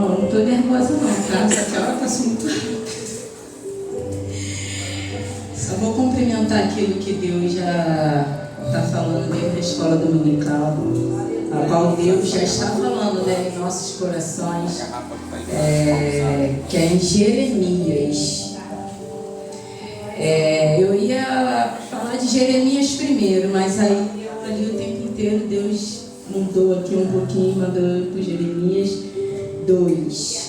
Não estou nervosa não, tá? Só que ela está assunto. Só vou complementar aquilo que Deus já está falando dentro da escola dominical, a qual Deus já está falando, né, em nossos corações, que é em Jeremias. Eu ia falar de Jeremias primeiro, mas aí ali o tempo inteiro Deus mudou aqui um pouquinho e mandou para Jeremias 2.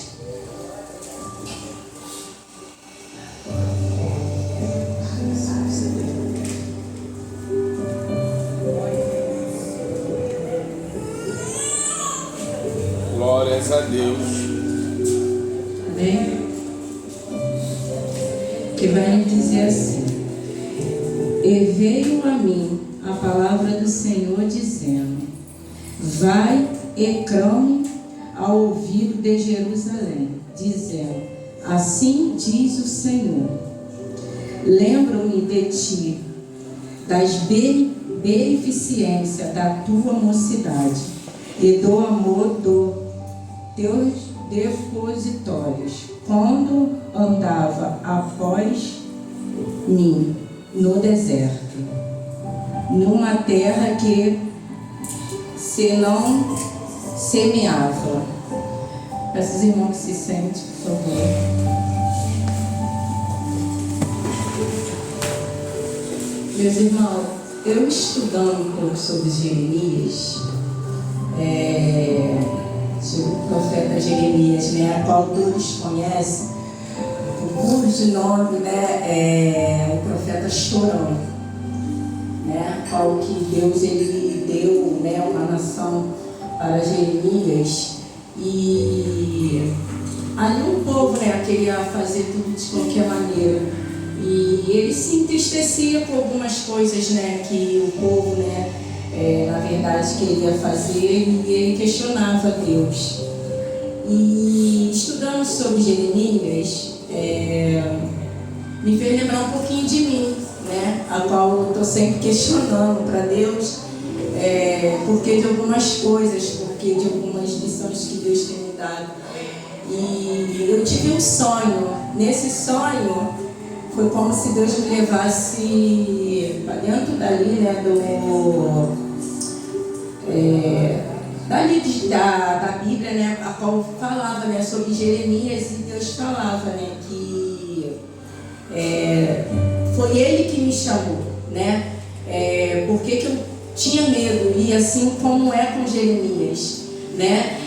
Glórias a Deus. Amém? Que vai dizer assim: e veio a mim a palavra do Senhor dizendo: vai e clame ao ouvido de Jerusalém, dizendo: assim diz o Senhor, lembro-me de ti, das beneficências da tua mocidade e do amor dos teus depositórios, quando andava após mim no deserto, numa terra que se não semeava. Peço aos irmãos que se sentem, por favor. Meus irmãos, eu estudando um pouco sobre Jeremias, sobre o profeta Jeremias, né, a qual todos conhecem, o cujo nome, né, é o profeta chorão, né, qual que Deus ele deu, né, uma nação para Jeremias, e ali o povo, né, queria fazer tudo de qualquer maneira, e ele se entristecia com algumas coisas, né, que o povo, né, na verdade queria fazer, e ele questionava Deus. E estudando sobre Jeremias, me fez lembrar um pouquinho de mim, né, a qual eu estou sempre questionando para Deus, porque de algumas coisas, porque de algumas lições que Deus tem me dado. E eu tive um sonho. Nesse sonho foi como se Deus me levasse para dentro dali, né, da Bíblia, né, a qual falava, né, sobre Jeremias, e Deus falava, né, que foi Ele que me chamou, né, porque que eu tinha medo, e assim como é com Jeremias, né,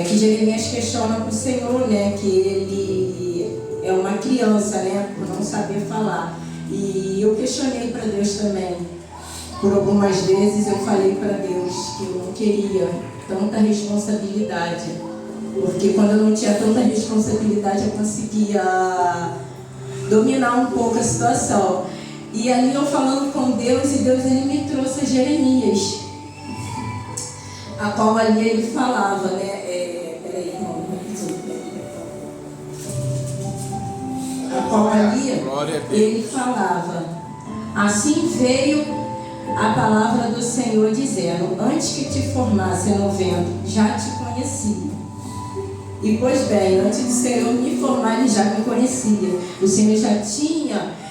que Jeremias questiona para o Senhor, né, que ele é uma criança, né, por não saber falar, e eu questionei para Deus também. Por algumas vezes eu falei para Deus que eu não queria tanta responsabilidade, porque quando eu não tinha tanta responsabilidade eu conseguia dominar um pouco a situação. E ali eu falando com Deus, e Deus ele me trouxe a Jeremias, a qual ali ele falava, né? Peraí, irmão, a qual ali ele falava: assim veio a palavra do Senhor dizendo: antes que te formasse no ventre, já te conhecia. E pois bem, antes do Senhor me formar, Ele já me conhecia. O Senhor já tinha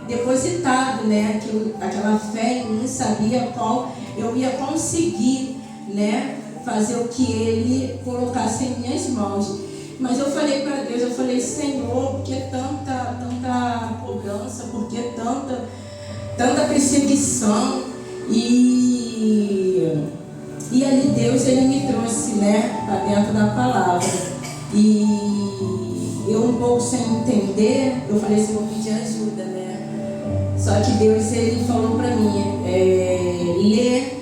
depositado, né, aquela fé em mim, sabia qual eu ia conseguir, né, fazer o que Ele colocasse em minhas mãos. Mas eu falei para Deus, eu falei: Senhor, por que tanta cobrança, por que tanta perseguição? E ali Deus ele me trouxe, né, para dentro da palavra. E eu um pouco sem entender, eu falei assim: vou pedir ajuda, né? Só que Deus ele falou para mim: lê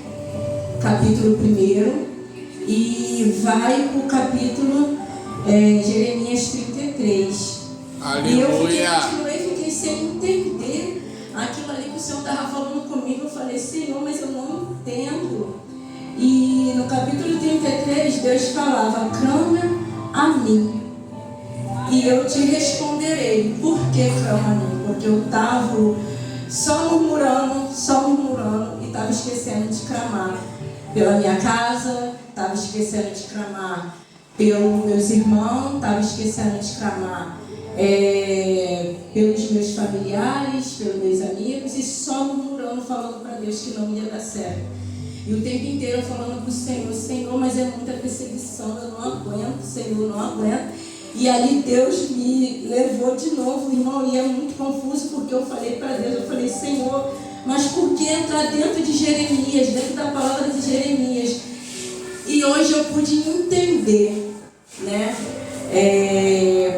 capítulo 1 e vai para o capítulo Jeremias 33. Aleluia. E eu fiquei sem entender aquilo ali que o Senhor estava falando comigo. Eu falei: Senhor, mas eu não entendo. E no capítulo 33, Deus falava: clama a mim e eu te responderei. Por que clama a mim? Porque eu estava só murmurando e estava esquecendo de clamar pela minha casa, estava esquecendo de clamar pelos meus irmãos, estava esquecendo de clamar pelos meus familiares, pelos meus amigos, e só murmurando, falando para Deus que não ia dar certo. E o tempo inteiro falando para o Senhor, Senhor, mas é muita perseguição, eu não aguento, Senhor, não aguento. E ali Deus me levou de novo, irmão, e é muito confuso, porque eu falei para Deus, eu falei, Senhor, mas por que entrar dentro de Jeremias, dentro da palavra de Jeremias? E hoje eu pude entender, né?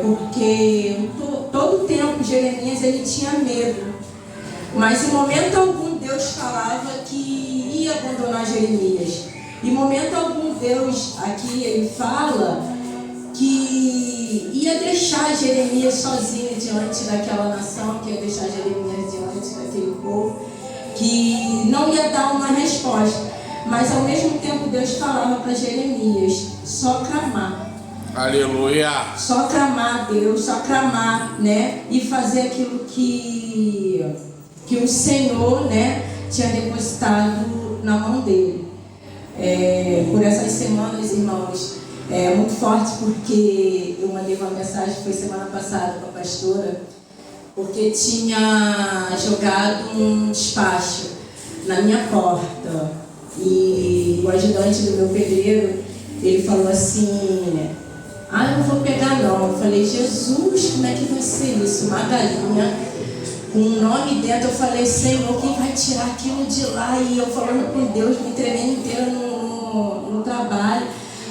Porque todo o tempo Jeremias ele tinha medo, mas em momento algum Deus falava que ia abandonar Jeremias. Em momento algum Deus aqui ele fala que ia deixar Jeremias sozinho diante daquela nação, que ia deixar Jeremias diante daquele povo, que não ia dar uma resposta. Mas ao mesmo tempo Deus falava para Jeremias, só clamar. Aleluia. Só clamar a Deus, só clamar, né? E fazer aquilo que o Senhor, né, tinha depositado na mão dele. Por essas semanas, irmãos, muito forte, porque eu mandei uma mensagem, foi semana passada, para a pastora, porque tinha jogado um despacho na minha porta. E o ajudante do meu pedreiro, ele falou assim, eu não vou pegar não. Eu falei, Jesus, como é que vai ser isso? Uma galinha com um nome dentro. Eu falei, Senhor, quem vai tirar aquilo de lá? E eu falando com Deus, me tremendo inteiro no trabalho.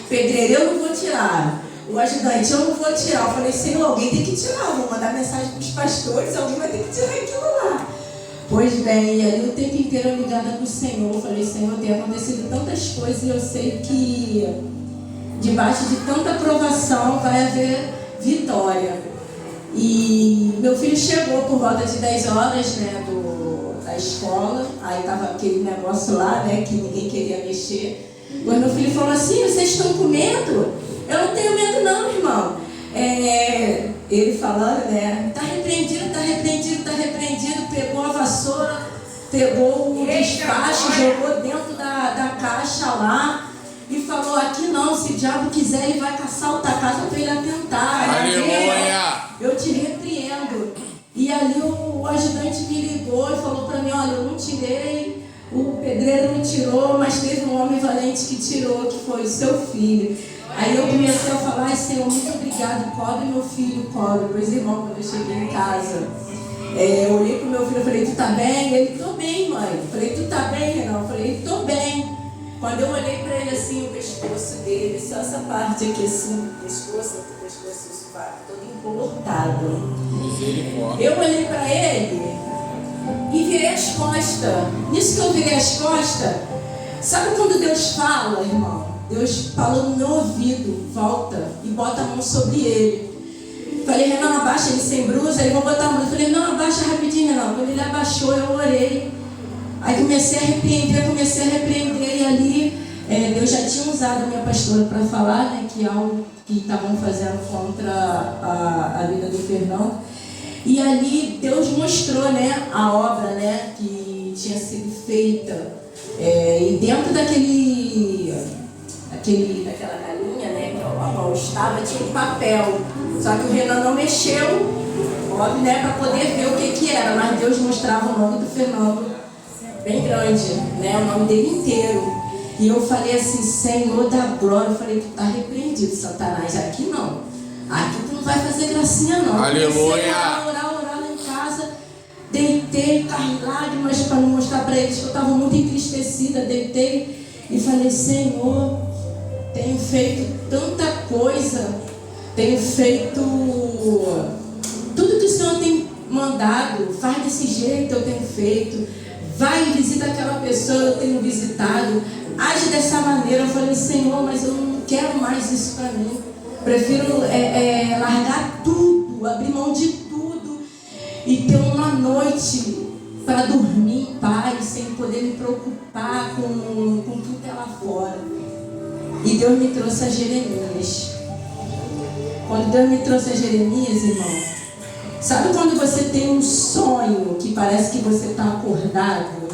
Pedreiro, eu não vou tirar. O ajudante, eu não vou tirar. Eu falei, Senhor, alguém tem que tirar. Eu vou mandar mensagem para os pastores, alguém vai ter que tirar aquilo lá. Pois bem, e ali o tempo inteiro eu ligada para o Senhor. Eu falei, Senhor, tem acontecido tantas coisas e eu sei que debaixo de tanta provação vai haver vitória. E meu filho chegou por volta de 10 horas, né, da escola. Aí estava aquele negócio lá, né, que ninguém queria mexer. Quando meu filho falou assim, vocês estão com medo? Eu não tenho medo não, irmão. Ele falando, né, tá repreendido, pegou a vassoura, pegou o despacho, jogou dentro da caixa lá e falou, aqui não, se o diabo quiser ele vai caçar outra casa para ele atentar. Aleluia! Eu te repreendo. E ali o ajudante me ligou e falou para mim, olha, eu não tirei, o pedreiro não tirou, mas teve um homem valente que tirou, que foi o seu filho. Aí eu comecei a falar, Senhor, muito obrigado, cobre meu filho, cobre. Pois irmão, quando eu cheguei em casa, eu olhei pro meu filho e falei, tu tá bem? Ele, tô bem, mãe. Eu falei, tu tá bem, Renan? Eu falei, tô bem. Quando eu olhei para ele assim, o pescoço dele, só essa parte aqui assim, o pescoço todo embolotado. Misericórdia. Eu olhei para ele e virei as costas. Nisso que eu virei as costas, sabe quando Deus fala, irmão? Deus falou no meu ouvido, volta e bota a mão sobre ele. Falei, Renan, abaixa ele sem brusa, ele vai botar a mão. Eu falei, não, abaixa rapidinho, Renan. Quando ele abaixou, eu orei. Aí comecei a repreender, e ali Deus já tinha usado a minha pastora para falar, né, que algo que estavam fazendo contra a vida do Fernando. E ali Deus mostrou, né, a obra, né, que tinha sido feita. E dentro daquela galinha, né, que a mão estava, tinha um papel. Só que o Renan não mexeu, óbvio, né, para poder ver o que era. Mas Deus mostrava o nome do Fernando bem grande, né, o nome dele inteiro. E eu falei assim, Senhor da glória, eu falei, tu tá repreendido, Satanás, aqui não. Aqui tu não vai fazer gracinha não. Aleluia. Orar lá em casa, deitei, com lágrimas para não mostrar para eles que eu estava muito entristecida, deitei e falei, Senhor, tenho feito tanta coisa, tenho feito tudo que o Senhor tem mandado, faz desse jeito, eu tenho feito. Vai e visita aquela pessoa, eu tenho visitado. Age dessa maneira. Eu falei, Senhor, mas eu não quero mais isso para mim. Prefiro largar tudo, abrir mão de tudo e ter uma noite para dormir em paz, sem poder me preocupar com tudo que é lá fora. E Deus me trouxe a Jeremias. Quando Deus me trouxe a Jeremias, irmão, sabe quando você tem um sonho que parece que você está acordado,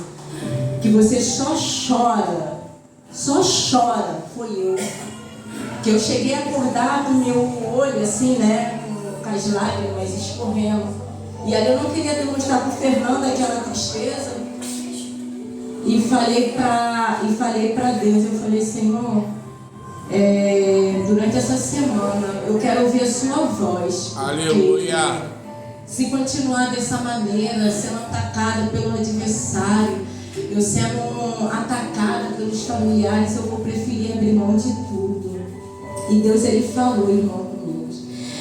que você só chora só chora, foi eu. Que eu cheguei a acordar com o meu olho assim, né, com as lágrimas escorrendo. E ali eu não queria demonstrar para o Fernando aquela tristeza. E falei para Deus, eu falei, Senhor, durante essa semana eu quero ouvir a sua voz. Aleluia. Se continuar dessa maneira, sendo atacada pelo adversário, eu sendo atacada pelos familiares, eu vou preferir abrir mão de tudo. E Deus, Ele falou, irmão, comigo.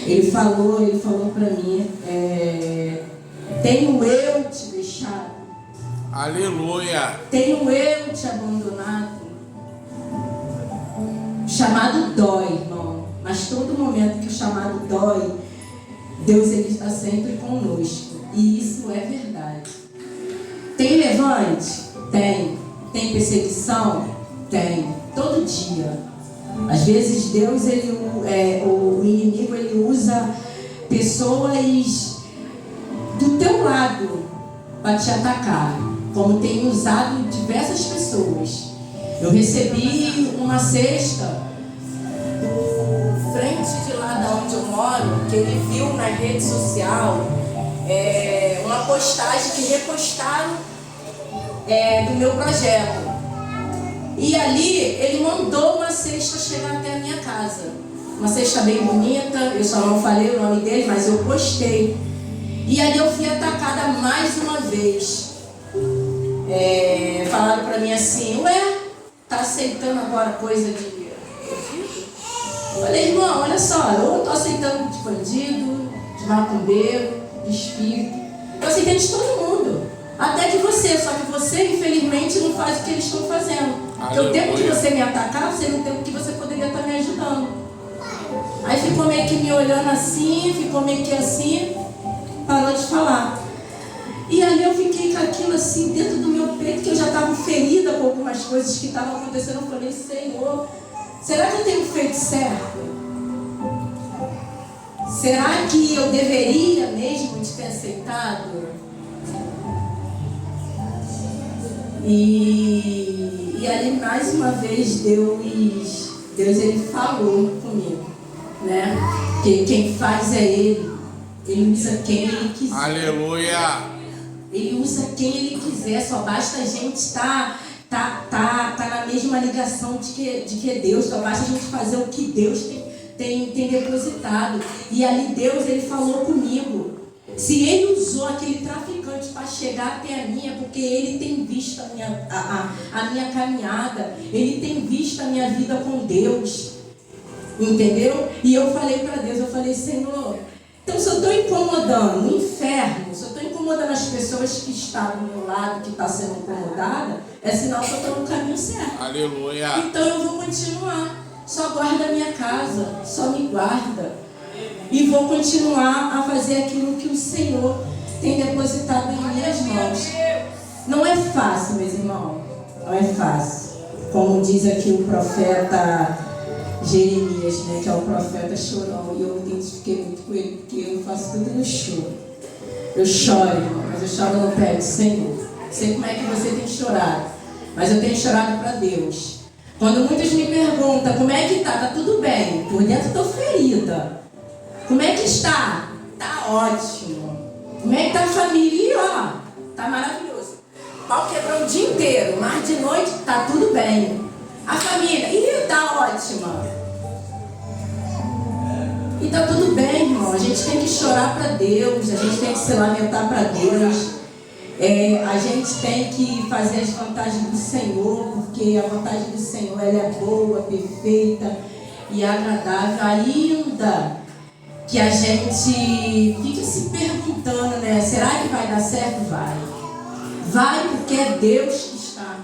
Ele falou para mim, tenho eu te deixado. Aleluia. Tenho eu te abandonado. O chamado dói, irmão. Mas todo momento que o chamado dói, Deus, Ele está sempre conosco. E isso é verdade. Tem levante? Tem. Tem perseguição? Tem. Todo dia. Às vezes Deus, o inimigo, ele usa pessoas do teu lado para te atacar. Como tem usado diversas pessoas. Eu recebi uma cesta frente de lá da onde eu moro, que ele viu na rede social uma postagem que repostaram do meu projeto. E ali ele mandou uma cesta chegar até a minha casa. Uma cesta bem bonita, eu só não falei o nome dele, mas eu postei. E ali eu fui atacada mais uma vez. Falaram pra mim assim, ué, tá aceitando agora coisa de... Falei, irmão, olha só, eu tô aceitando de bandido, de macumbeiro, de espírito. Eu aceitei de todo mundo. Até de você, só que você, infelizmente, não faz o que eles estão fazendo. Porque o tempo que você me atacar, você não tem o que você poderia estar me ajudando. Aí ficou meio que me olhando assim, ficou meio que assim, parou de falar. E ali eu fiquei com aquilo assim dentro do meu peito, que eu já estava ferida com algumas coisas que estavam acontecendo. Eu falei, Senhor, será que eu tenho feito certo? Será que eu deveria mesmo te ter aceitado? E ali mais uma vez Deus ele falou comigo, né? Que quem faz é Ele usa quem Ele quiser. Aleluia. Ele usa quem Ele quiser, só basta a gente estar na mesma ligação de que Deus, só basta a gente fazer o que Deus tem depositado. E ali Deus, Ele falou comigo. Se Ele usou aquele traficante para chegar até a mim, é porque Ele tem visto a minha caminhada, Ele tem visto a minha vida com Deus, entendeu? E eu falei para Deus, eu falei, Senhor, então se eu estou incomodando o inferno, se eu estou incomodando as pessoas que estão do meu lado, que estão sendo incomodadas, é sinal que eu estou no caminho certo. Aleluia. Então eu vou continuar, só guarda a minha casa, só me guarda. E vou continuar a fazer aquilo que o Senhor tem depositado em minhas mãos. Não é fácil, meus irmãos. Não é fácil. Como diz aqui o profeta Jeremias, né, que é o profeta chorão. E eu me identifiquei muito com ele, porque eu faço tudo no choro. Eu choro, irmão, mas eu choro no pé do Senhor. Sei como é que você tem chorado, mas eu tenho chorado para Deus. Quando muitos me perguntam como é que tá, tá tudo bem. Por dentro estou ferida. Como é que está? Tá ótimo. Como é que tá a família? E ó, tá maravilhoso. Pau quebrou o dia inteiro, mas de noite tá tudo bem. A família, tá ótima. E tá tudo bem, irmão. A gente tem que chorar para Deus, a gente tem que se lamentar para Deus. A gente tem que fazer as vantagens do Senhor, porque a vantagem do Senhor ela é boa, perfeita e agradável. Ainda que a gente fica se perguntando, né? Será que vai dar certo? Vai. Vai porque é Deus que está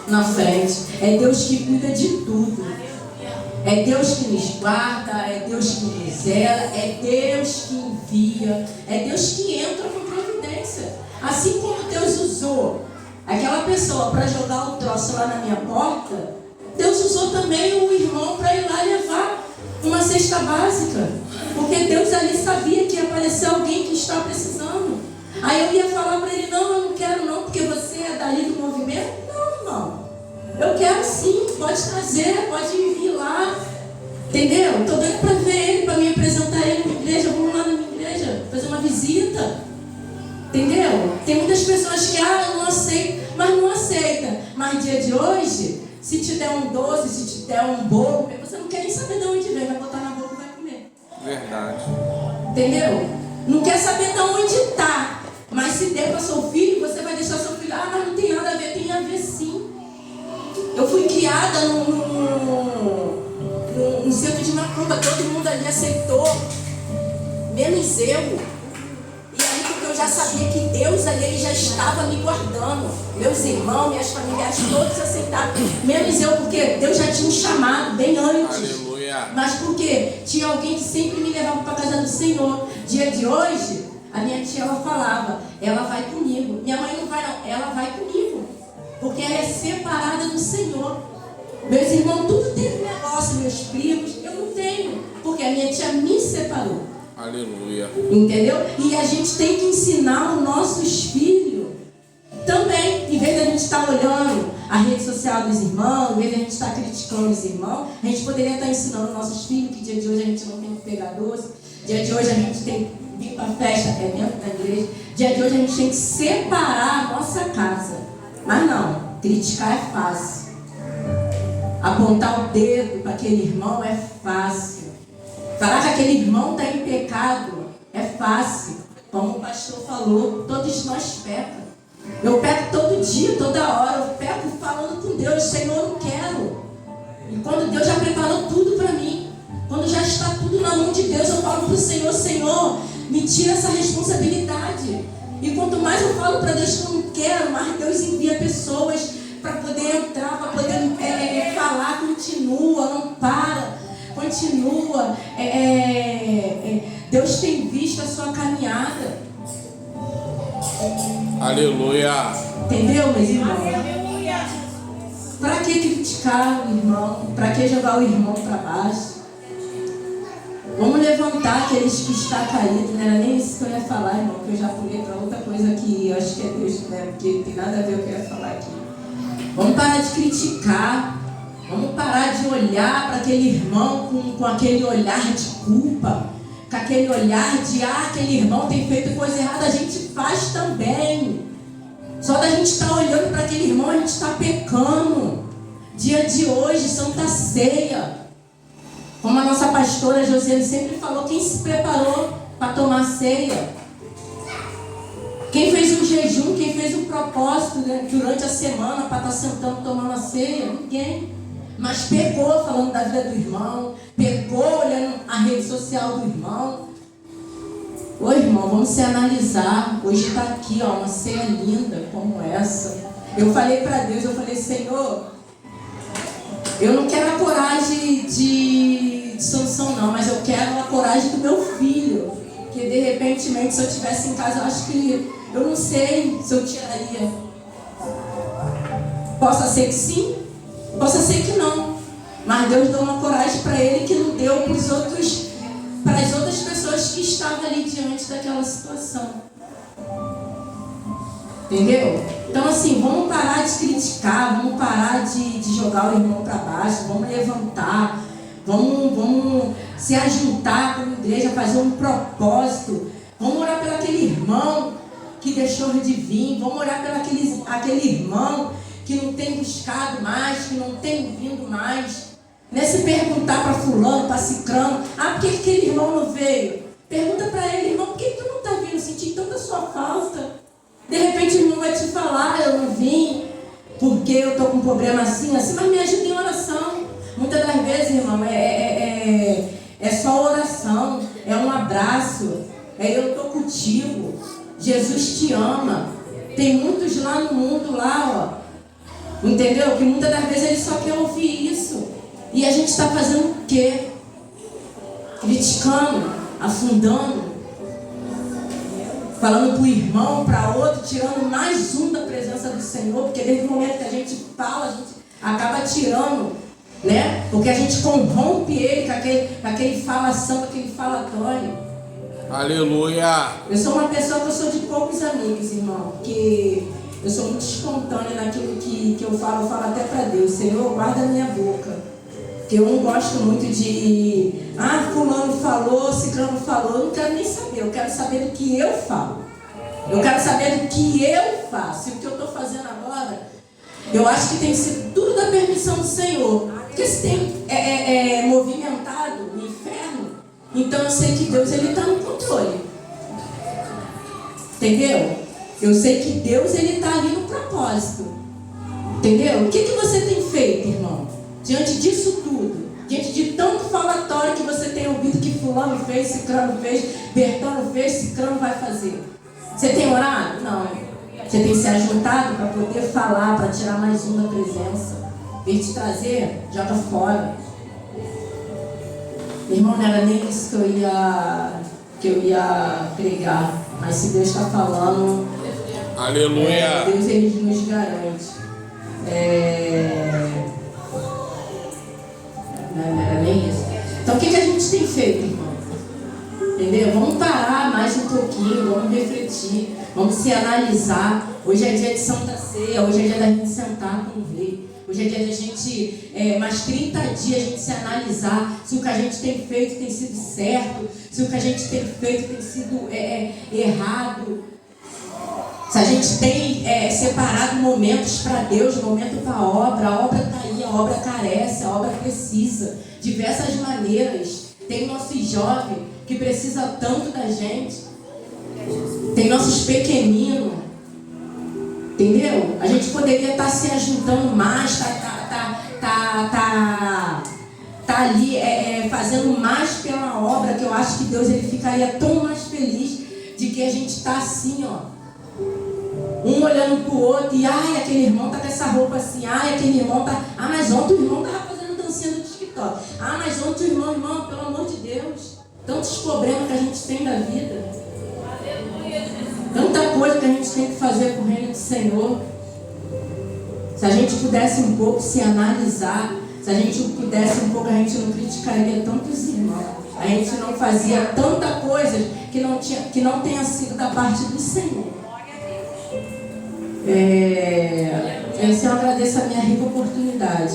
na frente. É Deus que cuida de tudo. É Deus que nos guarda, é Deus que nos zela, é Deus que envia, é Deus que entra com providência. Assim como Deus usou aquela pessoa para jogar o troço lá na minha porta, Deus usou também o irmão para ir lá levar uma cesta básica. Porque Deus ali sabia que ia aparecer alguém que está precisando. Aí eu ia falar para ele, não, eu não quero não, porque você é dali do movimento. Não, irmão. Eu quero sim, pode trazer, pode vir lá. Entendeu? Estou doido para ver ele, para me apresentar ele na minha igreja. Vamos lá na minha igreja, fazer uma visita. Entendeu? Tem muitas pessoas que, eu não aceito, mas não aceita. Mas dia de hoje, se te der um doce, se te der um bolo, você não quer nem saber de onde vem, vai botar na boca e vai comer. Verdade. Entendeu? Não quer saber de onde está. Mas se der para seu filho, você vai deixar seu filho, mas não tem nada a ver, tem a ver sim. Eu fui criada num centro de macumba, todo mundo ali aceitou, menos eu. E aí porque eu já sabia que Deus ali ele já estava me guardando. Meus irmãos, minhas familiares, todos aceitaram, menos eu, porque Deus já tinha me chamado bem antes. Aleluia. Mas porque tinha alguém que sempre me levava para a casa do Senhor. Dia de hoje, a minha tia ela falava, ela vai comigo. Minha mãe não vai não, ela vai comigo. Porque ela é separada do Senhor. Meus irmãos, tudo tem um negócio, meus primos, eu não tenho. Porque a minha tia me separou. Aleluia. Entendeu? E a gente tem que ensinar os nossos filhos também. Em vez de a gente estar olhando a rede social dos irmãos, em vez de a gente estar criticando os irmãos, a gente poderia estar ensinando os nossos filhos que dia de hoje a gente não tem que pegar doce. Dia de hoje a gente tem que vir para a festa, dentro da igreja. Dia de hoje a gente tem que separar a nossa casa. Mas não, criticar é fácil. Apontar o dedo para aquele irmão é fácil. Falar que aquele irmão está em pecado é fácil. Como o pastor falou, todos nós pecamos. Eu peco todo dia, toda hora. Eu peco falando com Deus, Senhor, eu não quero. E quando Deus já preparou tudo para mim, quando já está tudo na mão de Deus, eu falo para o Senhor, Senhor, me tira essa responsabilidade. E quanto mais eu falo para Deus que eu não quero, mais Deus envia pessoas para poder entrar, para poder falar, continua, não para, continua. Deus tem visto a sua caminhada. Aleluia. Entendeu, meus irmãos? Para que criticar o irmão? Para que jogar o irmão para baixo? Vamos levantar aqueles que estão caídos. Não era nem isso que eu ia falar, irmão, que eu já pulei para outra coisa que eu acho que é Deus, né? Porque tem nada a ver com o que eu ia falar aqui. Vamos parar de criticar. Vamos parar de olhar para aquele irmão com aquele olhar de culpa, com aquele olhar de, aquele irmão tem feito coisa errada, a gente faz também. Só da gente estar olhando para aquele irmão, a gente está pecando. Dia de hoje, Santa Ceia. Como a nossa pastora Josiane sempre falou, quem se preparou para tomar ceia? Quem fez um jejum, quem fez um propósito, né, durante a semana para estar sentando tomando a ceia? Ninguém. Mas pegou falando da vida do irmão, pegou olhando a rede social do irmão. Ô irmão, vamos se analisar. Hoje está aqui, uma ceia linda como essa. Eu falei para Deus, eu falei, Senhor, eu não quero a coragem de Sansão não, mas eu quero a coragem do meu filho. Que de repente, se eu estivesse em casa, eu acho que, eu não sei se eu tiraria. Possa ser que sim, possa ser que não. Mas Deus deu uma coragem para ele que não deu para as outras pessoas que estavam ali diante daquela situação. Entendeu? Então assim, vamos parar de criticar, vamos parar de jogar o irmão para baixo, vamos levantar, vamos se ajuntar como igreja, fazer um propósito, vamos orar pelo aquele irmão que deixou de vir, vamos orar pelo aquele irmão que não tem buscado mais, que não tem vindo mais. Não é se perguntar para fulano, para cicrano, por que aquele irmão não veio? Pergunta para ele, irmão, por que tu não está vindo? Senti tanta sua falta. De repente o irmão vai te falar, eu não vim, porque eu estou com um problema assim, mas me ajuda em oração. Muitas das vezes, irmão, é só oração, é um abraço, eu estou contigo, Jesus te ama. Tem muitos lá no mundo, entendeu? Que muitas das vezes ele só quer ouvir isso. E a gente está fazendo o quê? Criticando, afundando, falando para o irmão, para outro, tirando mais um da presença do Senhor, porque desde o momento que a gente fala, a gente acaba tirando, né? Porque a gente corrompe ele com aquele falação, com aquele falatório. Aleluia. Eu sou uma pessoa que eu sou de poucos amigos, irmão, porque eu sou muito espontânea naquilo que eu falo até para Deus. Senhor, guarda a minha boca. Porque eu não gosto muito de... fulano falou, ciclano falou. Eu não quero nem saber, eu quero saber do que eu falo. Eu quero saber do que eu faço. E o que eu estou fazendo agora, eu acho que tem sido tudo da permissão do Senhor. Porque se tem movimentado o inferno, então eu sei que Deus está no controle. Entendeu? Eu sei que Deus está ali no propósito. Entendeu? O que você tem feito, irmão? Diante disso tudo, diante de tanto falatório que você tem ouvido que fulano fez, ciclano fez, Bertano fez, ciclano vai fazer. Você tem orado? Não. Você tem se ajuntado para poder falar, para tirar mais um da presença. Vir te trazer, joga fora. Irmão, não era nem isso que eu ia pregar. Mas se Deus está falando, Aleluia. Deus ele nos garante. Não era nem isso. Então o que a gente tem feito, irmão? Entendeu? Vamos parar mais um pouquinho, vamos refletir, vamos se analisar. Hoje é dia de Santa Ceia, hoje é dia da gente sentar com o rei. Hoje é dia da gente, mais 30 dias, a gente se analisar se o que a gente tem feito tem sido certo, se o que a gente tem feito tem sido errado. Se a gente tem separado momentos para Deus, momento para a obra está aí, a obra carece, a obra precisa, diversas maneiras. Tem nossos jovens que precisam tanto da gente, tem nossos pequeninos, entendeu? A gente poderia estar se ajuntando mais, tá ali fazendo mais pela obra, que eu acho que Deus ele ficaria tão mais feliz de que a gente está assim, ó. Um olhando pro outro e aquele irmão tá com essa roupa assim, aquele irmão tá. Mas ontem o irmão tava fazendo dancinha no TikTok. Mas ontem o irmão, pelo amor de Deus, tantos problemas que a gente tem da vida. Tanta coisa que a gente tem que fazer pro reino do Senhor. Se a gente pudesse um pouco se analisar, se a gente pudesse um pouco, a gente não criticaria tantos irmãos. A gente não fazia tanta coisa que não tenha sido da parte do Senhor. Eu agradeço a minha rica oportunidade.